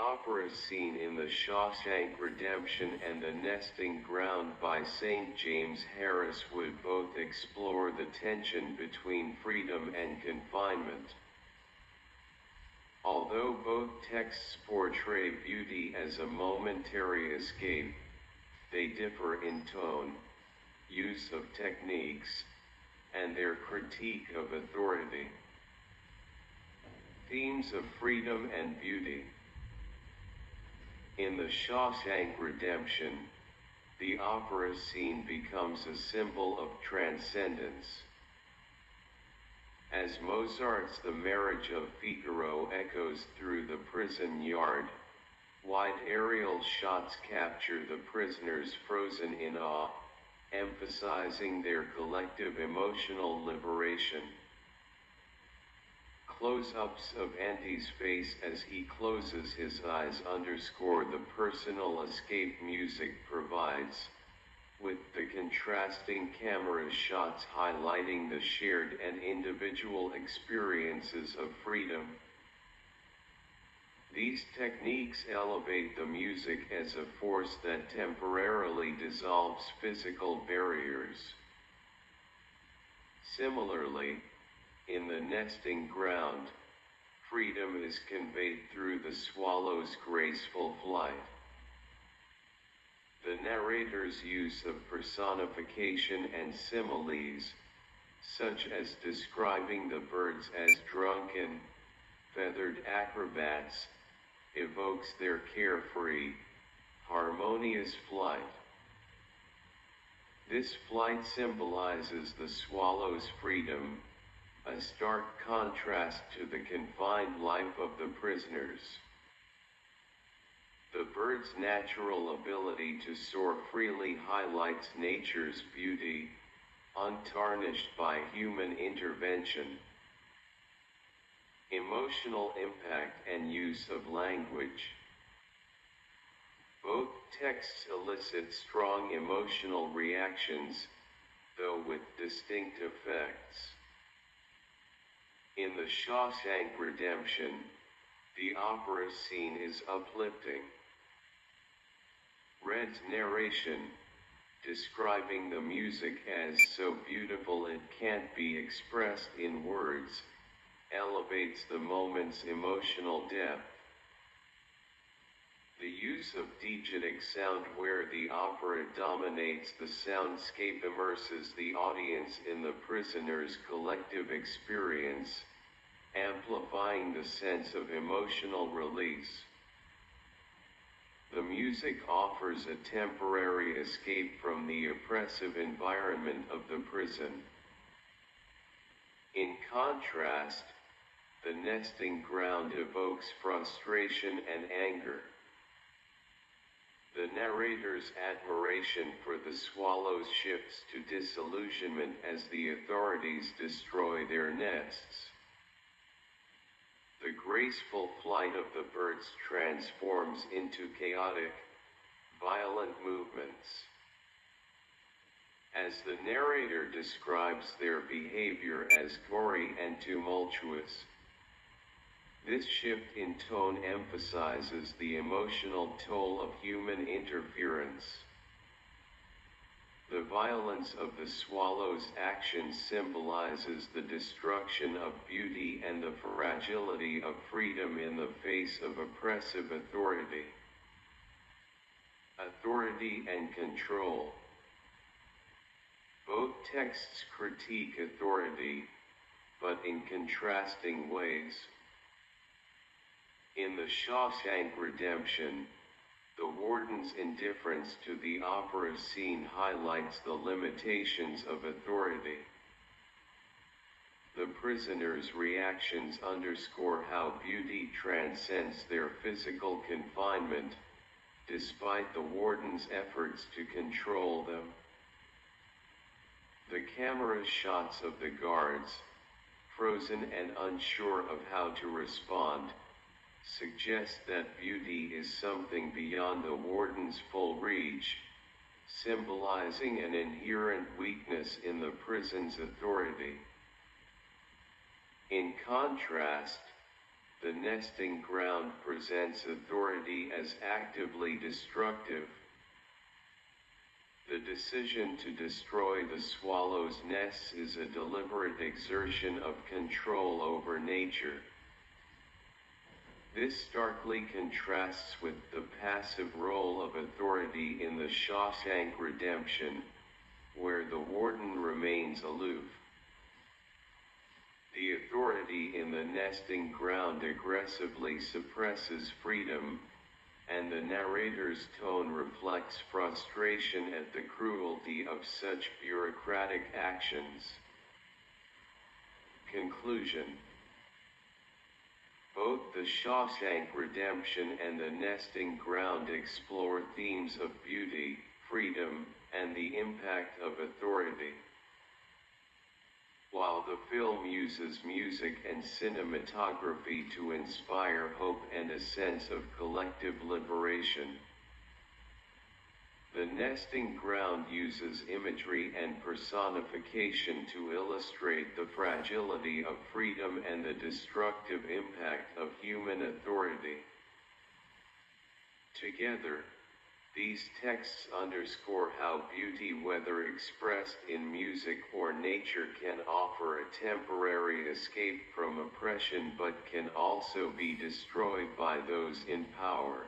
opera scene in The Shawshank Redemption and The Nesting Ground by St. James Harris would both explore the tension between freedom and confinement. Although both texts portray beauty as a momentary escape, they differ in tone, use of techniques, and their critique of authority. Themes of freedom and beauty. In The Shawshank Redemption, the opera scene becomes a symbol of transcendence. As Mozart's The Marriage of Figaro echoes through the prison yard, wide aerial shots capture the prisoners frozen in awe, emphasizing their collective emotional liberation. Close-ups of Andy's face as he closes his eyes underscore the personal escape music provides, with the contrasting camera shots highlighting the shared and individual experiences of freedom. These techniques elevate the music as a force that temporarily dissolves physical barriers. Similarly, in The Nesting Ground, freedom is conveyed through the swallow's graceful flight. The narrator's use of personification and similes, such as describing the birds as drunken, feathered acrobats, evokes their carefree, harmonious flight. This flight symbolizes the swallow's freedom, a stark contrast to the confined life of the prisoners. The bird's natural ability to soar freely highlights nature's beauty, untarnished by human intervention. Emotional impact and use of language. Both texts elicit strong emotional reactions, though with distinct effects. In The Shawshank Redemption, the opera scene is uplifting. Red's narration, describing the music as so beautiful it can't be expressed in words, elevates the moment's emotional depth. The use of diegetic sound where the opera dominates the soundscape immerses the audience in the prisoner's collective experience, amplifying the sense of emotional release. The music offers a temporary escape from the oppressive environment of the prison. In contrast, The Nesting Ground evokes frustration and anger. The narrator's admiration for the swallows shifts to disillusionment as the authorities destroy their nests. The graceful flight of the birds transforms into chaotic, violent movements. As the narrator describes their behavior as gory and tumultuous, this shift in tone emphasizes the emotional toll of human interference. The violence of the swallow's actions symbolizes the destruction of beauty and the fragility of freedom in the face of oppressive authority. Authority and control. Both texts critique authority, but in contrasting ways. In The Shawshank Redemption, the warden's indifference to the opera scene highlights the limitations of authority. The prisoners' reactions underscore how beauty transcends their physical confinement, despite the warden's efforts to control them. The camera shots of the guards, frozen and unsure of how to respond, suggest that beauty is something beyond the warden's full reach, symbolizing an inherent weakness in the prison's authority. In contrast, the nesting ground presents authority as actively destructive. The decision to destroy the swallow's nests is a deliberate exertion of control over nature. This starkly contrasts with the passive role of authority in the Shawshank Redemption, where the warden remains aloof. The authority in the nesting ground aggressively suppresses freedom, and the narrator's tone reflects frustration at the cruelty of such bureaucratic actions. Conclusion. Both The Shawshank Redemption and The Nesting Ground explore themes of beauty, freedom, and the impact of authority. While the film uses music and cinematography to inspire hope and a sense of collective liberation, The Nesting Ground uses imagery and personification to illustrate the fragility of freedom and the destructive impact of human authority. Together, these texts underscore how beauty, whether expressed in music or nature, can offer a temporary escape from oppression but can also be destroyed by those in power.